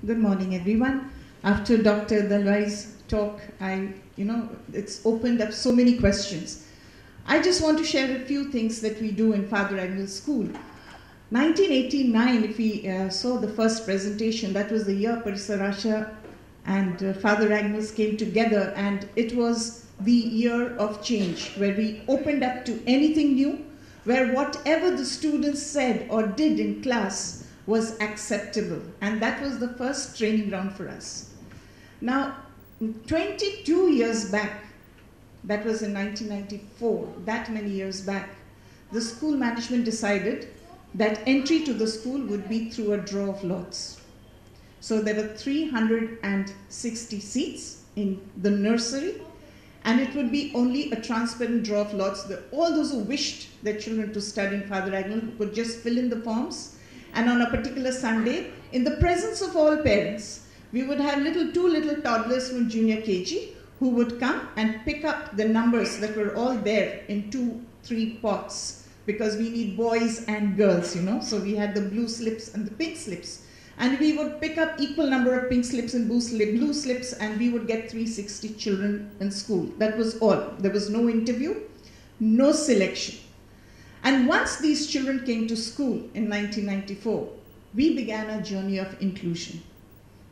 Good morning, everyone. After Dr. Dalwai's talk, it's opened up so many questions. I just want to share a few things that we do in Father Agnell's school. 1989, if we saw the first presentation, that was the year Parisarasha and Father Agnell's came together, and it was the year of change, where we opened up to anything new, where whatever the students said or did in class was acceptable, and that was the first training ground for us. Now, 22 years back, that was in 1994, that many years back, the school management decided that entry to the school would be through a draw of lots. So there were 360 seats in the nursery, and it would be only a transparent draw of lots. All those who wished their children to study in Father Agnell could just fill in the forms, and on a particular Sunday, in the presence of all parents, we would have two little toddlers from junior KG who would come and pick up the numbers that were all there in 2-3 pots, because we need boys and girls, So we had the blue slips and the pink slips. And we would pick up equal number of pink slips and blue slips, and we would get 360 children in school. That was all. There was no interview, no selection. And once these children came to school in 1994, we began a journey of inclusion,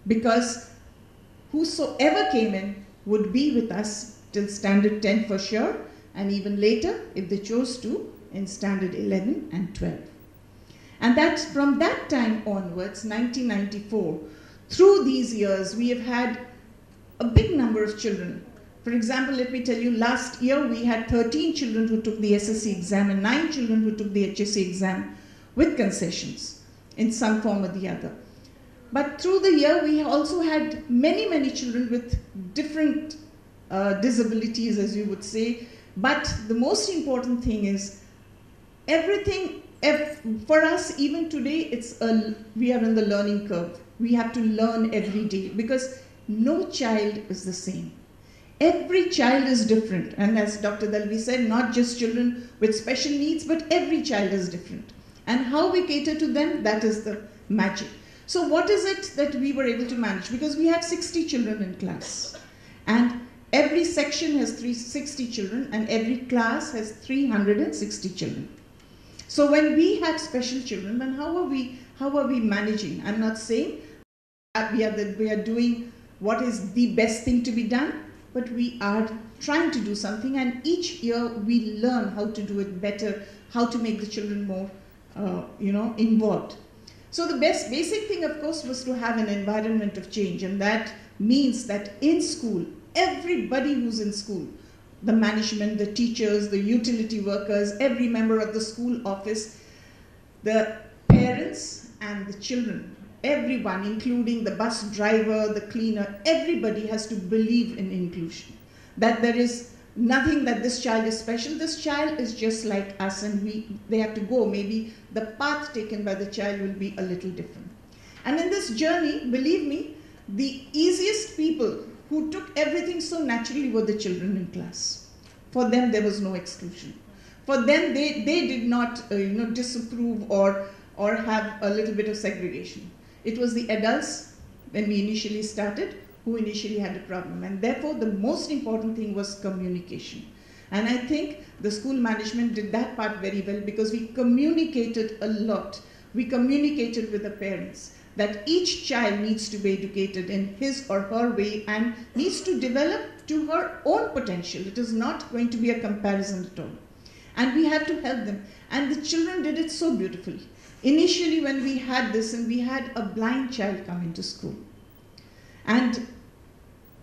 because whosoever came in would be with us till standard 10 for sure, and even later, if they chose to, in standard 11 and 12. And that from that time onwards, 1994, through these years, we have had a big number of children. For example, let me tell you, last year we had 13 children who took the SSC exam and 9 children who took the HSC exam with concessions in some form or the other. But through the year, we also had many, many children with different disabilities, as you would say. But the most important thing is everything, for us, even today, we are in the learning curve. We have to learn every day, because no child is the same. Every child is different. And as Dr. Dalvi said, not just children with special needs, but every child is different. And how we cater to them, that is the magic. So what is it that we were able to manage? Because we have 60 children in class. And every section has 360 children, and every class has 360 children. So when we have special children, then how are we managing? I'm not saying we are doing what is the best thing to be done, but we are trying to do something, and each year we learn how to do it better, how to make the children more, involved. So the basic thing, of course, was to have an environment of change, and that means that in school, everybody who's in school, the management, the teachers, the utility workers, every member of the school office, the parents and the children, everyone, including the bus driver, the cleaner, everybody has to believe in inclusion. That there is nothing that this child is special. This child is just like us, and they have to go. Maybe the path taken by the child will be a little different. And in this journey, believe me, the easiest people who took everything so naturally were the children in class. For them, there was no exclusion. For them, they did not disapprove or have a little bit of segregation. It was the adults, when we initially started, who initially had a problem. And therefore, the most important thing was communication. And I think the school management did that part very well, because we communicated a lot. We communicated with the parents that each child needs to be educated in his or her way and needs to develop to her own potential. It is not going to be a comparison at all. And we had to help them. And the children did it so beautifully. Initially, when we had this, and we had a blind child come into school, and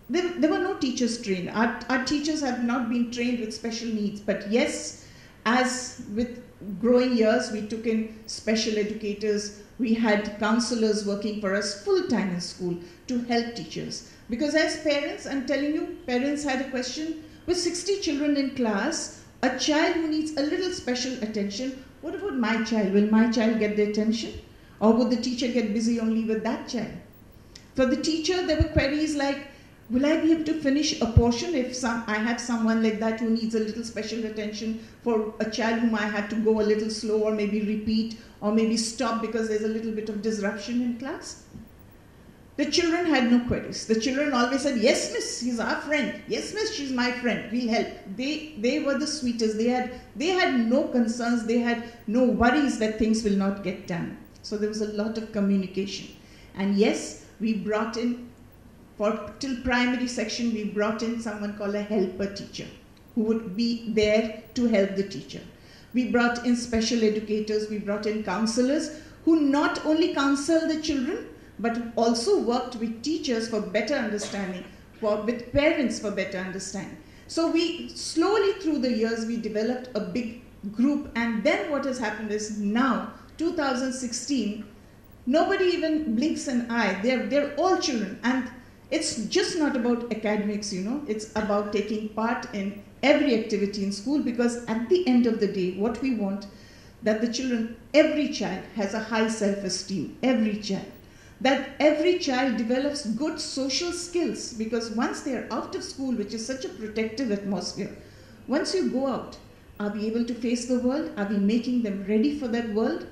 there were no teachers trained. Our teachers have not been trained with special needs, but yes, as with growing years, we took in special educators. We had counselors working for us full-time in school to help teachers. Because as parents, I'm telling you, parents had a question, with 60 children in class, a child who needs a little special attention, what about my child? Will my child get the attention? Or would the teacher get busy only with that child? For the teacher, there were queries like, will I be able to finish a portion if I have someone like that who needs a little special attention, for a child whom I have to go a little slow, or maybe repeat, or maybe stop because there's a little bit of disruption in class? The children had no queries. The children always said, yes, miss, he's our friend. Yes, miss, she's my friend. We'll help. They were the sweetest. They had no concerns. They had no worries that things will not get done. So there was a lot of communication. And yes, we brought in, till primary section, we brought in someone called a helper teacher who would be there to help the teacher. We brought in special educators. We brought in counselors who not only counsel the children, but also worked with teachers for better understanding, with parents for better understanding. So we slowly through the years, we developed a big group, and then what has happened is now, 2016, nobody even blinks an eye. They're all children, and it's just not about academics, it's about taking part in every activity in school, because at the end of the day, what we want, that the children, every child has a high self-esteem, every child. That every child develops good social skills, because once they are out of school, which is such a protective atmosphere, once you go out, are we able to face the world? Are we making them ready for that world?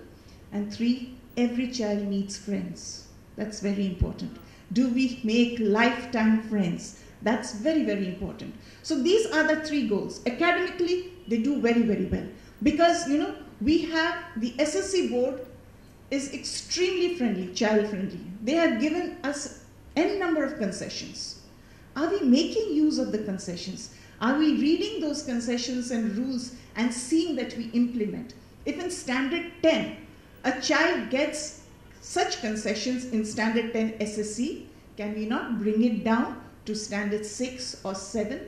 And 3, every child needs friends. That's very important. Do we make lifetime friends? That's very, very important. So these are the 3 goals. Academically, they do very, very well. Because, we have the SSC board is extremely friendly, child friendly. They have given us n number of concessions. Are we making use of the concessions? Are we reading those concessions and rules and seeing that we implement? If in standard 10, a child gets such concessions in standard 10 SSC, can we not bring it down to standard 6 or 7?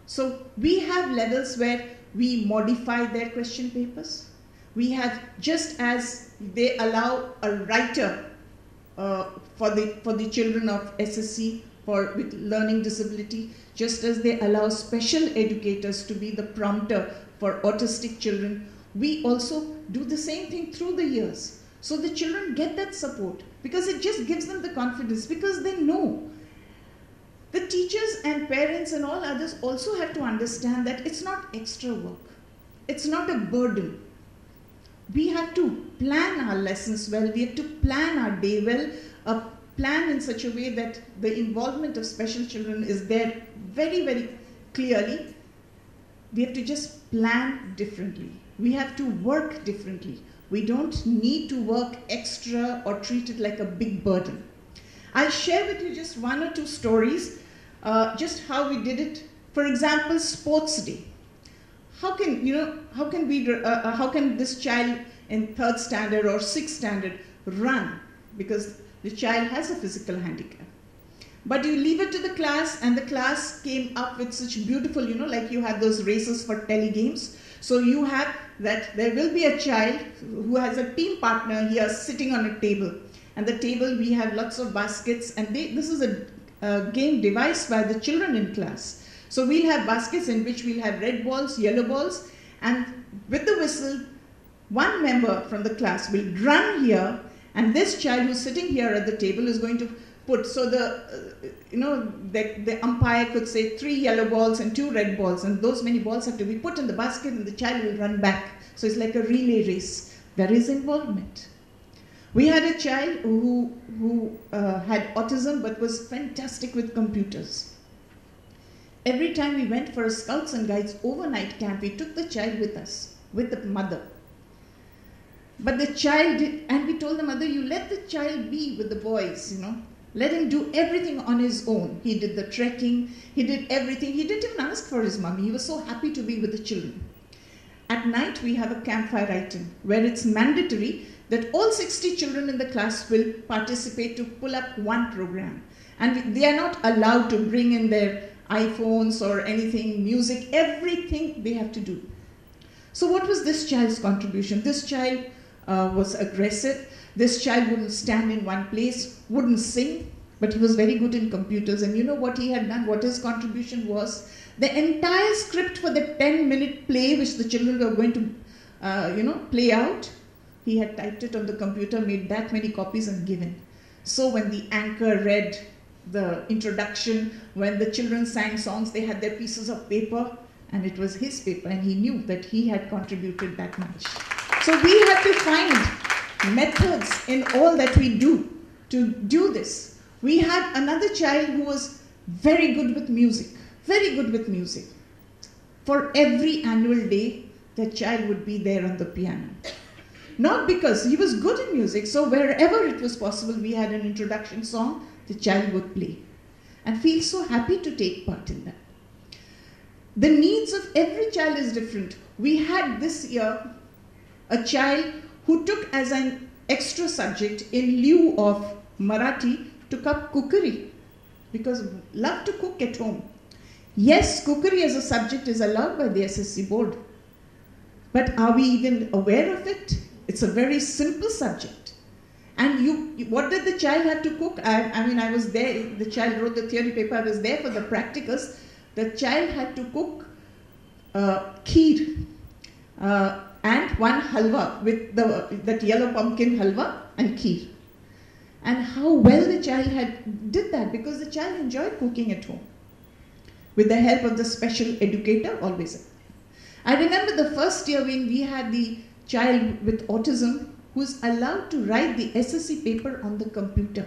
So we have levels where we modify their question papers. We have, just as they allow a writer for the children of SSC with learning disability, just as they allow special educators to be the prompter for autistic children, we also do the same thing through the years. So the children get that support, because it just gives them the confidence, because they know. The teachers and parents and all others also have to understand that it's not extra work. It's not a burden. We have to plan our lessons well. We have to plan our day well, plan in such a way that the involvement of special children is there very, very clearly. We have to just plan differently. We have to work differently. We don't need to work extra or treat it like a big burden. I'll share with you just 1 or 2 stories, just how we did it. For example, sports day. How can this child in 3rd standard or 6th standard run? Because the child has a physical handicap. But you leave it to the class, and the class came up with such beautiful, like you have those races for telegames. So you have that there will be a child who has a team partner here sitting on a table. And the table, we have lots of baskets, and this is a game devised by the children in class. So we'll have baskets in which we'll have red balls, yellow balls, and with the whistle, one member from the class will run here, and this child who's sitting here at the table is going to put, so the umpire could say 3 yellow balls and 2 red balls, and those many balls have to be put in the basket, and the child will run back. So it's like a relay race. There is involvement. We had a child who had autism but was fantastic with computers. Every time we went for a Scouts and Guides overnight camp, we took the child with us, with the mother. But the child and we told the mother, you let the child be with the boys, Let him do everything on his own. He did the trekking, he did everything. He didn't even ask for his mommy. He was so happy to be with the children. At night, we have a campfire item where it's mandatory that all 60 children in the class will participate to pull up one program. And they are not allowed to bring in their iPhones or anything, music, everything they have to do. So what was this child's contribution? This child was aggressive. This child wouldn't stand in one place, wouldn't sing, but he was very good in computers. And you know what he had done, what his contribution was? The entire script for the 10-minute play which the children were going to, play out, he had typed it on the computer, made that many copies and given. So when the anchor read the introduction, when the children sang songs, they had their pieces of paper, and it was his paper, and he knew that he had contributed that much. So we have to find methods in all that we do to do this. We had another child who was very good with music, very good with music. For every annual day, the child would be there on the piano. Not because he was good in music, so wherever it was possible, we had an introduction song, the child would play. And feel so happy to take part in that. The needs of every child is different. We had this year a child who took as an extra subject in lieu of Marathi, took up cookery because loved to cook at home. Yes, cookery as a subject is allowed by the SSC board. But are we even aware of it? It's a very simple subject. And what did the child have to cook? I mean, I was there. The child wrote the theory paper. I was there for the practicals. The child had to cook kheer and one halwa with that yellow pumpkin halwa and kheer. And how well the child did that, because the child enjoyed cooking at home with the help of the special educator always. I remember the first year when we had the child with autism who was allowed to write the SSC paper on the computer.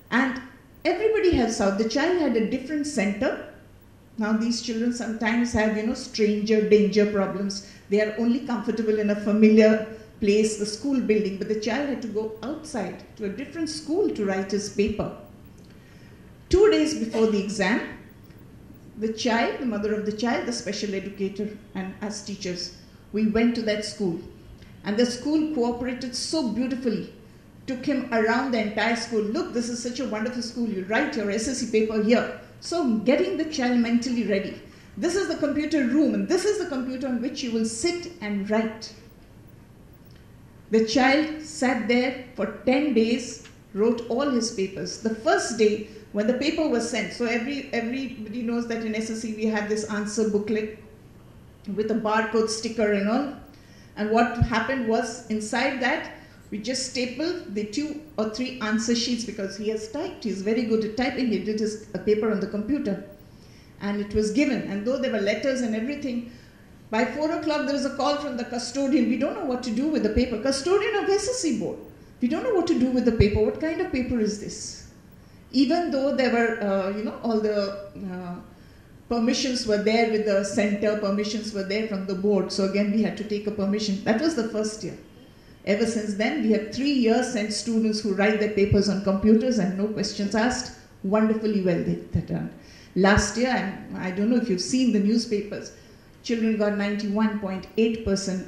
And everybody helps out. The child had a different center. Now these children sometimes have, stranger danger problems. They are only comfortable in a familiar place, the school building, but the child had to go outside to a different school to write his paper. 2 days before the exam, the child, the mother of the child, the special educator, and us teachers, we went to that school. And the school cooperated so beautifully, took him around the entire school. Look, this is such a wonderful school. You write your SSC paper here. So getting the child mentally ready. This is the computer room, and this is the computer on which you will sit and write. The child sat there for 10 days, wrote all his papers. The first day, when the paper was sent, so everybody knows that in SSC we have this answer booklet with a barcode sticker and all. And what happened was, inside that, we just stapled the 2 or 3 answer sheets, because he has typed. He's very good at typing. He did his paper on the computer. And it was given. And though there were letters and everything, by 4 o'clock there was a call from the custodian. We don't know what to do with the paper. Custodian of SSC board. We don't know what to do with the paper. What kind of paper is this? Even though there were, all the permissions were there with the center, permissions were there from the board. So again, we had to take a permission. That was the first year. Ever since then, we have 3 years sent students who write their papers on computers and no questions asked. Wonderfully well they've done. Last year, I don't know if you've seen the newspapers, children got 91.8%.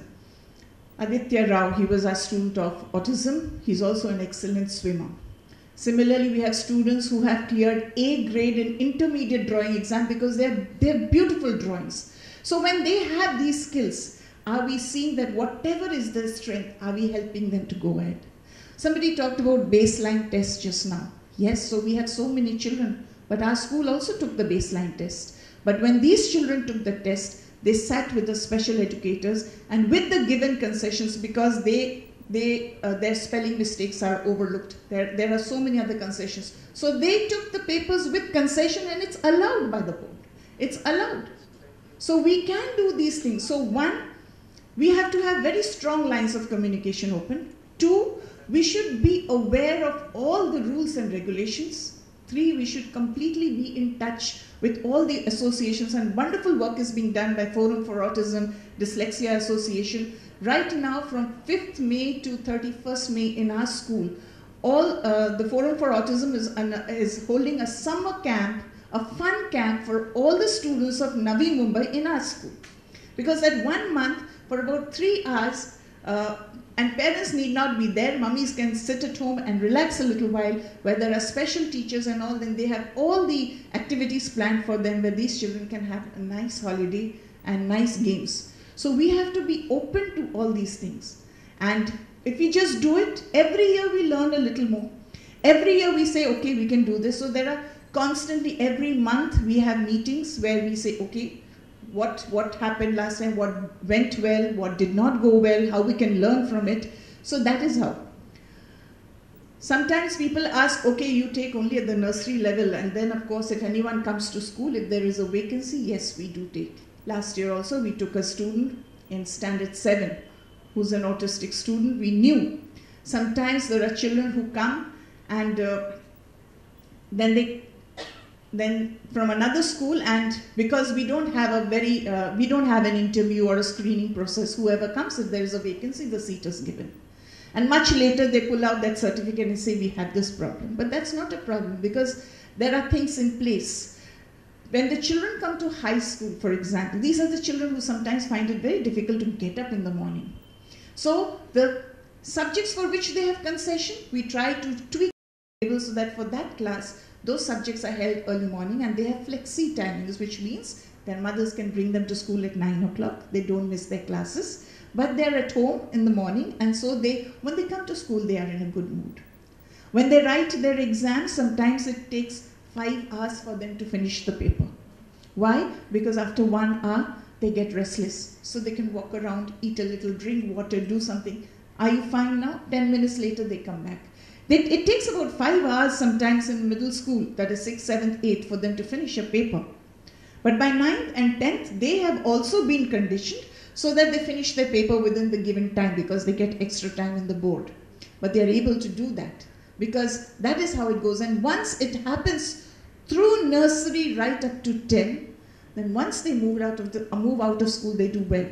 Aditya Rao, he was our student of autism. He's also an excellent swimmer. Similarly, we have students who have cleared A grade in intermediate drawing exam because they're beautiful drawings. So when they have these skills, are we seeing that whatever is their strength, are we helping them to go ahead? Somebody talked about baseline tests just now. Yes, so we have so many children, but our school also took the baseline test. But when these children took the test, they sat with the special educators and with the given concessions, because their spelling mistakes are overlooked. There are so many other concessions. So they took the papers with concession, and it's allowed by the board. It's allowed. So we can do these things. So 1, we have to have very strong lines of communication open. 2, we should be aware of all the rules and regulations. 3, we should completely be in touch with all the associations, and wonderful work is being done by Forum for Autism, Dyslexia Association. Right now, from 5th May to 31st May in our school, the Forum for Autism is holding a summer camp, a fun camp for all the students of Navi Mumbai in our school. Because that 1 month, for about 3 hours, and parents need not be there, mummies can sit at home and relax a little while, where there are special teachers and all, then they have all the activities planned for them, where these children can have a nice holiday and nice games. So we have to be open to all these things. And if we just do it, every year we learn a little more. Every year we say, okay, we can do this. So there are constantly, every month we have meetings where we say, okay, what happened last time, what went well, what did not go well, how we can learn from it. So that is how. Sometimes people ask, okay, you take only at the nursery level, and then of course if anyone comes to school, if there is a vacancy, yes, we do take. Last year also we took a student in standard 7 who's an autistic student. We knew sometimes there are children who come and then from another school, and because we don't have an interview or a screening process, whoever comes, if there is a vacancy, the seat is given. And much later they pull out that certificate and say we have this problem. But that's not a problem, because there are things in place. When the children come to high school, for example, these are the children who sometimes find it very difficult to get up in the morning. So the subjects for which they have concession, we try to tweak the table so that for that class, those subjects are held early morning, and they have flexi timings, which means their mothers can bring them to school at 9 o'clock. They don't miss their classes, but they're at home in the morning, and so when they come to school, they are in a good mood. When they write their exams, sometimes it takes 5 hours for them to finish the paper. Why? Because after 1 hour, they get restless. So they can walk around, eat a little, drink water, do something. Are you fine now? 10 minutes later, they come back. It takes about 5 hours sometimes in middle school, that is 6th, 7th, 8th, for them to finish a paper. But by 9th and 10th, they have also been conditioned so that they finish their paper within the given time, because they get extra time in the board. But they are able to do that, because that is how it goes. And once it happens through nursery right up to 10, then once they move out of school, they do well.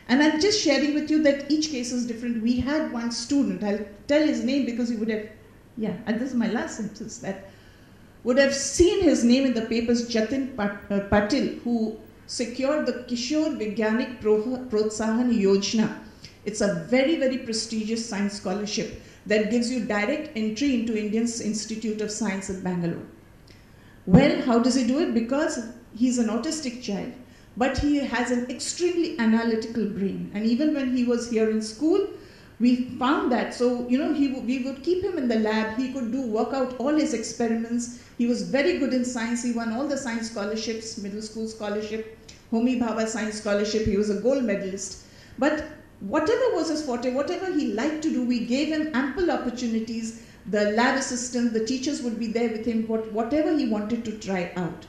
And I'm just sharing with you that each case is different. We had one student, I'll tell his name because he would have, and this is my last sentence, that would have seen his name in the papers, Jatin Patil, who secured the Kishore Vigyanik Protsahan Yojana. It's a very, very prestigious science scholarship that gives you direct entry into Indian Institute of Science at Bangalore. Well, how does he do it? Because he's an autistic child, but he has an extremely analytical brain. And even when he was here in school, we found that. So, we would keep him in the lab. He could work out all his experiments. He was very good in science. He won all the science scholarships, middle school scholarship, Homi Bhabha science scholarship. He was a gold medalist. But whatever was his forte, whatever he liked to do, we gave him ample opportunities. The lab assistant, the teachers would be there with him, whatever he wanted to try out.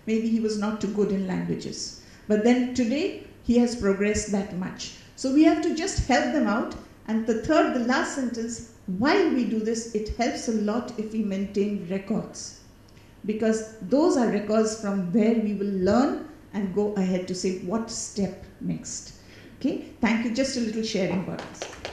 Maybe he was not too good in languages. But then today, he has progressed that much. So we have to just help them out. And the last sentence, while we do this, it helps a lot if we maintain records. Because those are records from where we will learn and go ahead to say what step next. Okay, thank you. Just a little sharing about this.